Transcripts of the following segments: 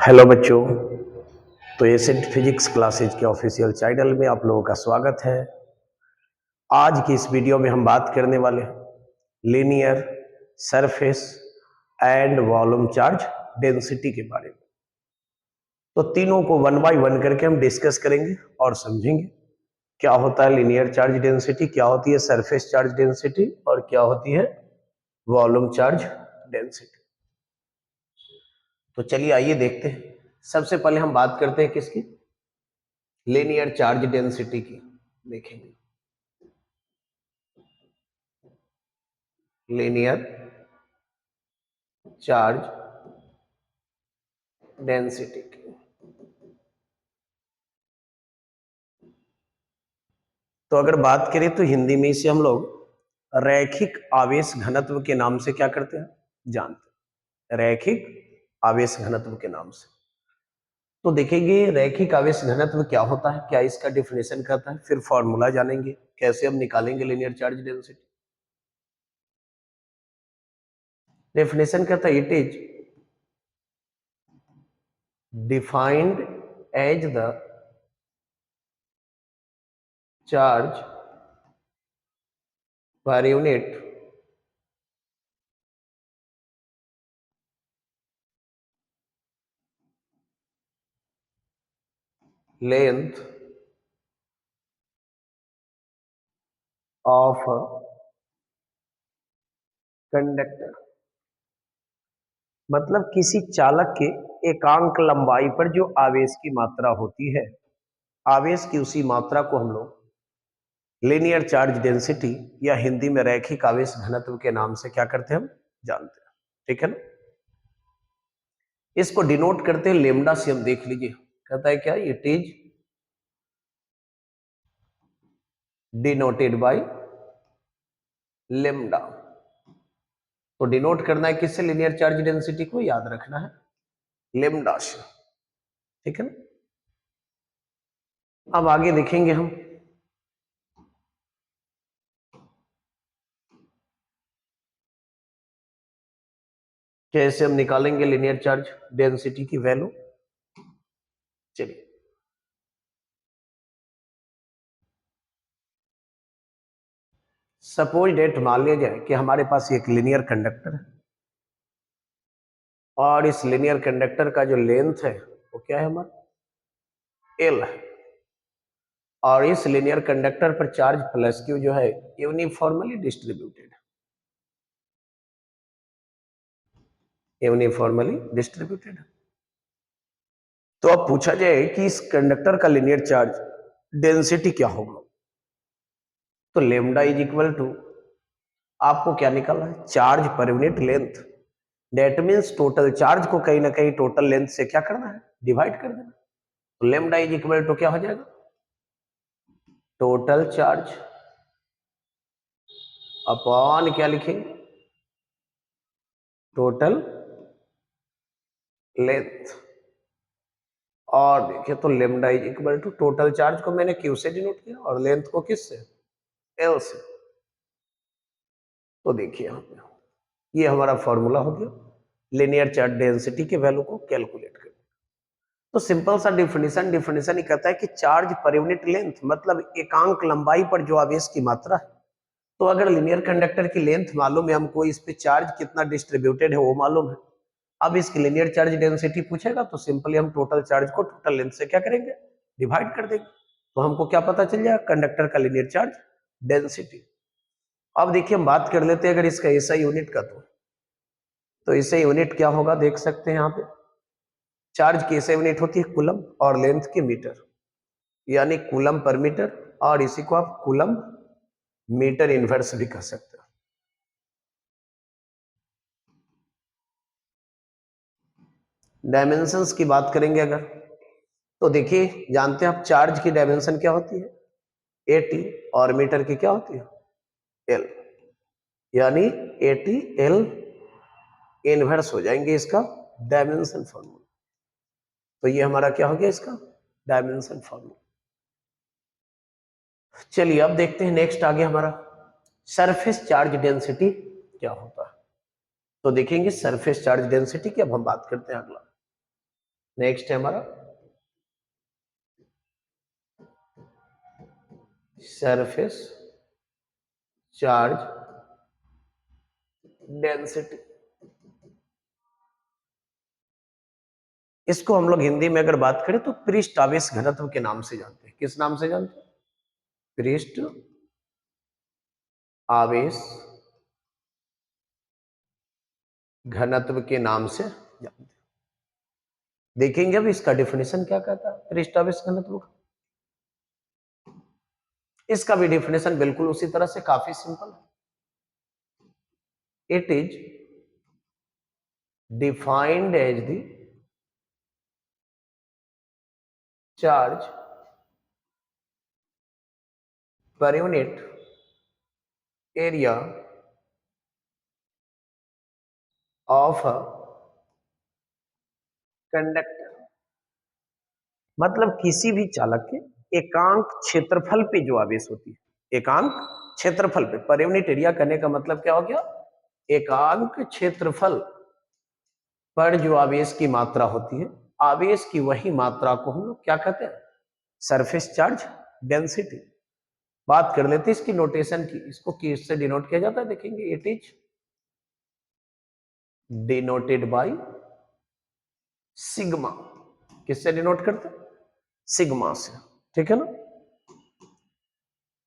Hello बच्चों। तो acid physics classes के ऑफिशियल चैनल में आप लोगों का स्वागत है। आज की इस वीडियो में हम बात करने वाले हैं linear surface and volume charge density के बारे में। तो तीनों को वन बाय वन करके हम डिस्कस करेंगे और समझेंगे क्या होता है लीनियर चार्ज डेंसिटी, क्या होती है सरफेस चार्ज डेंसिटी और क्या होती है वॉल्यूम चार्ज डेंसिटी। तो चलिए आइए देखते हैं। सबसे पहले हम बात करते हैं किसकी, लीनियर चार्ज डेंसिटी की। देखेंगे लीनियर चार्ज डेंसिटी की। तो अगर बात करें तो हिंदी में इसे हम लोग रैखिक आवेश घनत्व के नाम से क्या करते हैं, जानते हैं, रैखिक आवेश घनत्व के नाम से। तो देखेंगे रैखिक आवेश घनत्व क्या होता है, क्या इसका डिफिनेशन करता है, फिर फॉर्मूला जानेंगे कैसे हम निकालेंगे लीनियर चार्ज डेंसिटी। डेफिनेशन कहता है it is defined as the charge per unit length of conductor. मतलब किसी चालक के एकांक लंबाई पर जो आवेश की मात्रा होती है, आवेश की उसी मात्रा को हम लोग लीनियर चार्ज डेंसिटी या हिंदी में रैखिक आवेश घनत्व के नाम से क्या करते हैं, हम जानते हैं। ठीक है ना। इसको डिनोट करते हैं लेमडा से। हम देख लीजिए कहता है क्या, it is denoted by lambda. तो डिनोट करना है किससे, लीनियर चार्ज डेंसिटी को याद रखना है लेमडा से। ठीक है ना। अब आगे देखेंगे हम कैसे हम निकालेंगे लीनियर चार्ज डेंसिटी की वैल्यू। चलिए सपोज डेट मान लिया जाए कि हमारे पास एक लीनियर कंडक्टर है और इस लीनियर कंडक्टर का जो लेंथ है वो क्या है हमारा, एल है। और इस लीनियर कंडक्टर पर चार्ज प्लस क्यू जो है यूनिफॉर्मली डिस्ट्रीब्यूटेड है, यूनिफॉर्मली डिस्ट्रीब्यूटेड है। तो अब पूछा जाए कि इस कंडक्टर का लीनियर चार्ज डेंसिटी क्या होगा, तो लेमडा इज इक्वल टू, आपको क्या निकालना है, charge per unit length. That means total charge को कहीं ना कहीं टोटल लेंथ से क्या करना है, डिवाइड कर देना। तो लेमडा इज इक्वल टू क्या हो जाएगा, टोटल चार्ज अपॉन क्या लिखेंगे, टोटल लेंथ। और देखिए तो lambda is equal to total charge को मैंने क्यू से डिनोट किया और लेंथ को किससे, एल से। तो देखिए यहाँ पे ये हमारा फॉर्मूला हो गया लीनियर चार्ज डेंसिटी के वैल्यू को कैलकुलेट करना। तो सिंपल सा डिफिनेशन ही कहता है कि चार्ज पर यूनिट लेंथ, मतलब एकांक लंबाई पर जो आवेश की मात्रा है। तो अगर लीनियर कंडक्टर की लेंथ मालूम है हमको, इस पे चार्ज कितना डिस्ट्रीब्यूटेड है वो मालूम है, अब इसकी लीनियर चार्ज डेंसिटी पूछेगा तो सिंपली हम टोटल चार्ज को टोटल लेंथ से क्या करेंगे, डिवाइड कर देंगे। तो हमको क्या पता चल जाएगा, कंडक्टर का लीनियर चार्ज डेंसिटी। अब देखिए हम बात कर लेते हैं अगर इसका ऐसा यूनिट का, तो इसे यूनिट क्या होगा देख सकते हैं यहाँ पे। चार्ज की ऐसे यूनिट होती है कूलम और लेंथ की मीटर, यानी कूलम पर मीटर, और इसी को आप कूलम मीटर इनवर्स भी कह सकते हो। डायमेंशंस की बात करेंगे अगर, तो देखिए जानते हैं आप चार्ज की डायमेंशन क्या होती है, एटी, और मीटर की क्या होती है, एल। यानी एटी एल इनवर्स हो जाएंगे इसका डायमेंशन फॉर्मूला। तो ये हमारा क्या हो गया इसका डायमेंशन फॉर्मूला। चलिए अब देखते हैं नेक्स्ट आगे हमारा सरफेस चार्ज डेंसिटी क्या होता है। तो देखेंगे सरफेस चार्ज डेंसिटी की अब हम बात करते हैं अगला। नेक्स्ट है हमारा सरफेस चार्ज डेंसिटी। इसको हम लोग हिंदी में अगर बात करें तो पृष्ठ आवेश घनत्व के नाम से जानते हैं। किस नाम से जानते हैं? पृष्ठ आवेश घनत्व के नाम से जानते हैं। देखेंगे अब इसका डेफिनेशन क्या कहता है पृष्ठ आवेश घनत्व का। इसका भी डेफिनेशन बिल्कुल उसी तरह से काफी सिंपल है। It is defined as the charge per unit area of a conductor. मतलब किसी भी चालक के एकांक क्षेत्रफल पे जो आवेश होती है, एकांक क्षेत्रफल पे, पर यूनिट एरिया करने का मतलब क्या हो गया? एकांक क्षेत्रफल पर जो आवेश की मात्रा होती है, आवेश की वही मात्रा को हम लोग क्या कहते हैं? Surface charge density. बात कर लेते हैं इसकी नोटेशन की। इसको किससे डिनोट किया जाता है देखेंगे। It is denoted by sigma. किससे डिनोट करते हैं? सिग्मा से। ठीक है ना।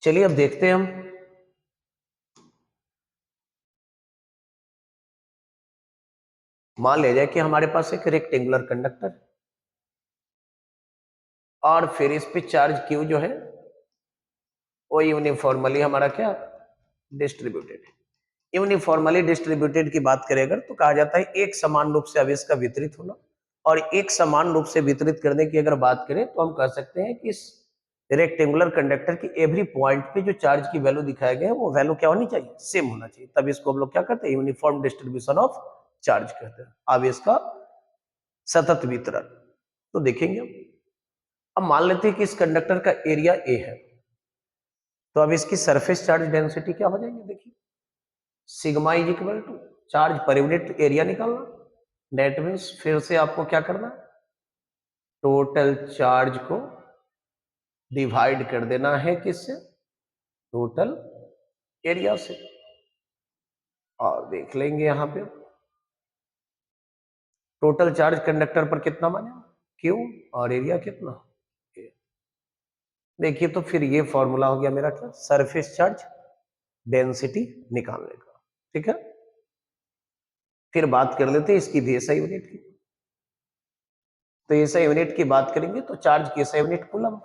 चलिए अब देखते हैं हम। मान ले जाए कि हमारे पास एक रेक्टेंगुलर कंडक्टर और फिर इस पे चार्ज क्यू जो है वो यूनिफॉर्मली हमारा क्या डिस्ट्रीब्यूटेड है। यूनिफॉर्मली डिस्ट्रीब्यूटेड की बात करें अगर तो कहा जाता है एक समान रूप से आवेश का वितरित होना। और एक समान रूप से वितरित करने की अगर बात करें तो हम कह सकते हैं कि इस रेक्टेंगुलर कंडक्टर की एवरी पॉइंट पे जो चार्ज की वैल्यू दिखाया गया है वो वैल्यू क्या होनी चाहिए? सेम होना चाहिए। तब इसको हम लोग क्या कहते हैं? यूनिफॉर्म डिस्ट्रीब्यूशन ऑफ चार्ज कहते हैं, आवेश का सतत वितरण। तो देखेंगे अब मान लेते हैं कि इस कंडक्टर का एरिया ए है, तो अब इसकी सरफेस चार्ज डेंसिटी क्या हो जाएगी? देखिए sigma is equal to charge per unit area निकालना। दैट मीन्स फिर से आपको क्या करना है? टोटल चार्ज को डिवाइड कर देना है किससे? टोटल एरिया से। और देख लेंगे यहां पे टोटल चार्ज कंडक्टर पर कितना बने? क्यू। और एरिया कितना? A। देखिए तो फिर ये फॉर्मूला हो गया मेरा क्या? सरफेस चार्ज डेंसिटी निकालने का। ठीक है। फिर बात कर लेते हैं इसकी एसआई यूनिट की। तो एसआई यूनिट की बात करेंगे तो चार्ज की एसआई यूनिट कूलम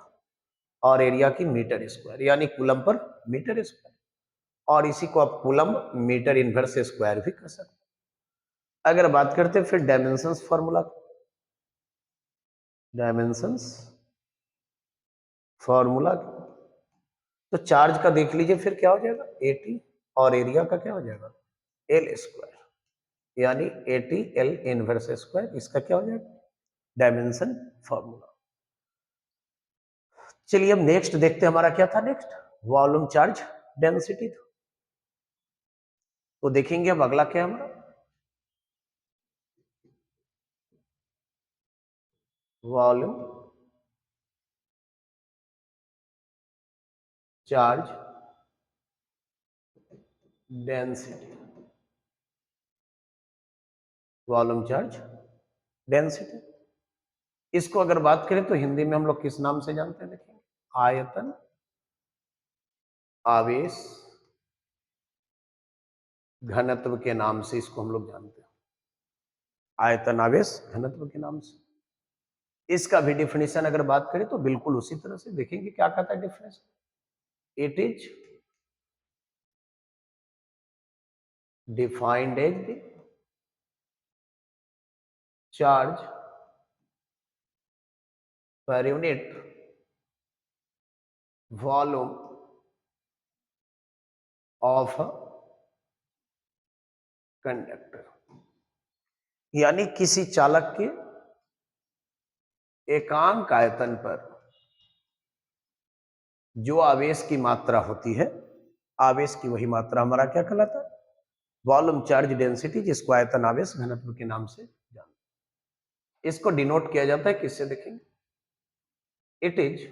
और एरिया की मीटर स्क्वायर, यानी कूलम पर मीटर स्क्वायर। और इसी को आप कूलम मीटर इनवर्स स्क्वायर भी कर सकते हैं। अगर बात करते हैं फिर डायमेंशंस फॉर्मूला, डायमेंशंस फॉर्मूला, तो चार्ज का देख लीजिए फिर क्या हो जाएगा? 80 और एरिया का क्या हो जाएगा? एल स्क्वायर, यानी 80 एल इनवर्स स्क्वायर। इसका क्या हो जाएगा? Dimension formula. चलिए अब नेक्स्ट देखते हैं हमारा क्या था नेक्स्ट? वॉल्यूम चार्ज डेंसिटी था। तो देखेंगे अब अगला क्या है हमारा? Volume charge density. Volume charge density, इसको अगर बात करें तो हिंदी में हम लोग किस नाम से जानते हैं? देखिए आयतन आवेश घनत्व के नाम से इसको हम लोग जानते हैं। आयतन आवेश घनत्व के नाम से। इसका भी डिफिनेशन अगर बात करें तो बिल्कुल उसी तरह से देखेंगे क्या कहता है definition. It is defined as the charge per unit volume of conductor. यानी किसी चालक के एकांक आयतन पर जो आवेश की मात्रा होती है, आवेश की वही मात्रा हमारा क्या कहलाता है? वॉल्यूम चार्ज डेंसिटी, जिसको आयतन आवेश घनत्व के नाम से जानते हैं। इसको डिनोट किया जाता है किससे, देखेंगे, इट इज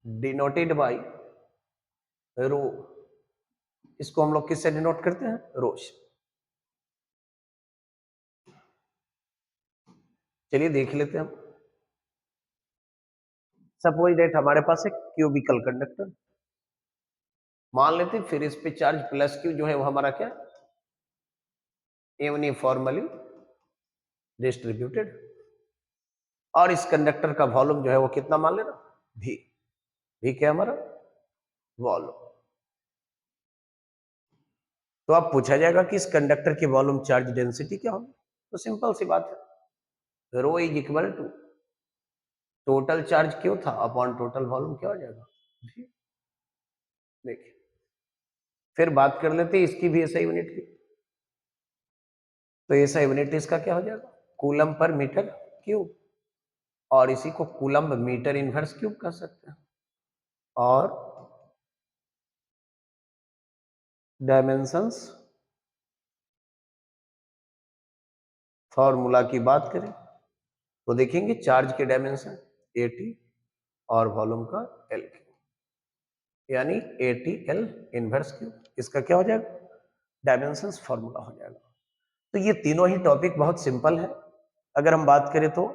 डिनोटेड बाय रो। इसको हम लोग किससे डिनोट करते हैं, रो से। चलिए देख लेते हैं हम। सपोज डेट हमारे पास है क्यूबिकल कंडक्टर, मान लेते हैं, फिर इस पे चार्ज प्लस क्यू जो है वो हमारा क्या, यूनिफॉर्मली डिस्ट्रीब्यूटेड, और इस कंडक्टर का वॉल्यूम जो है वो कितना मान लेना, भी। भी क्या हमारा वॉल्यूम। तो अब पूछा जाएगा कि इस कंडक्टर की वॉल्यूम चार्ज डेंसिटी क्या होगी, तो सिंपल सी बात है, rho is equal to total charge क्यों था अपॉन टोटल वॉल्यूम, क्या हो जाएगा, भी। देखिए, फिर बात कर लेते हैं इसकी भी ऐसा यूनिट की। तो ऐसा यूनिट इसका क्या हो जाएगा, कूलम पर मीटर क्यूब, और इसी को कूलम मीटर इनवर्स क्यूब कह सकते हैं। और डायमेंशंस फॉर्मूला की बात करें तो देखेंगे चार्ज के डायमेंशन AT और वॉल्यूम का LQ, यानी ATL इनवर्स क्यूब, इसका क्या हो जाएगा, डायमेंशंस फॉर्मूला हो जाएगा। तो ये तीनों ही टॉपिक बहुत सिंपल है। अगर हम बात करें तो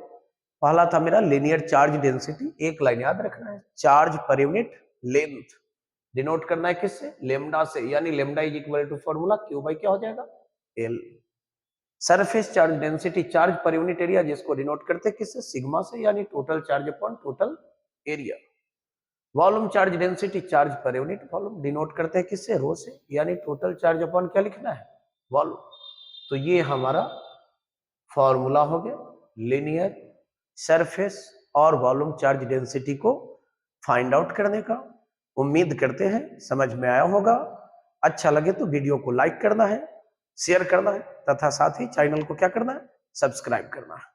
पहला था मेरा लीनियर चार्ज डेंसिटी, एक लाइन याद रखना है, charge per unit length denote करना है किससे, लेमडा से, यानी lambda is equal to formula Q by क्या हो जाएगा, L। Surface charge density, charge per unit area, जिसको डिनोट करते हैं किससे, सिग्मा से, यानी total charge upon total area. Volume charge density, charge per unit volume, denote करते हैं किससे, रो से, यानी टोटल चार्ज अपॉन क्या लिखना है, वॉल्यूम। तो ये हमारा फॉर्मूला हो गया लीनियर सरफेस और वॉल्यूम चार्ज डेंसिटी को फाइंड आउट करने का। उम्मीद करते हैं समझ में आया होगा। अच्छा लगे तो वीडियो को लाइक करना है, शेयर करना है, तथा साथ ही चैनल को क्या करना है, सब्सक्राइब करना है।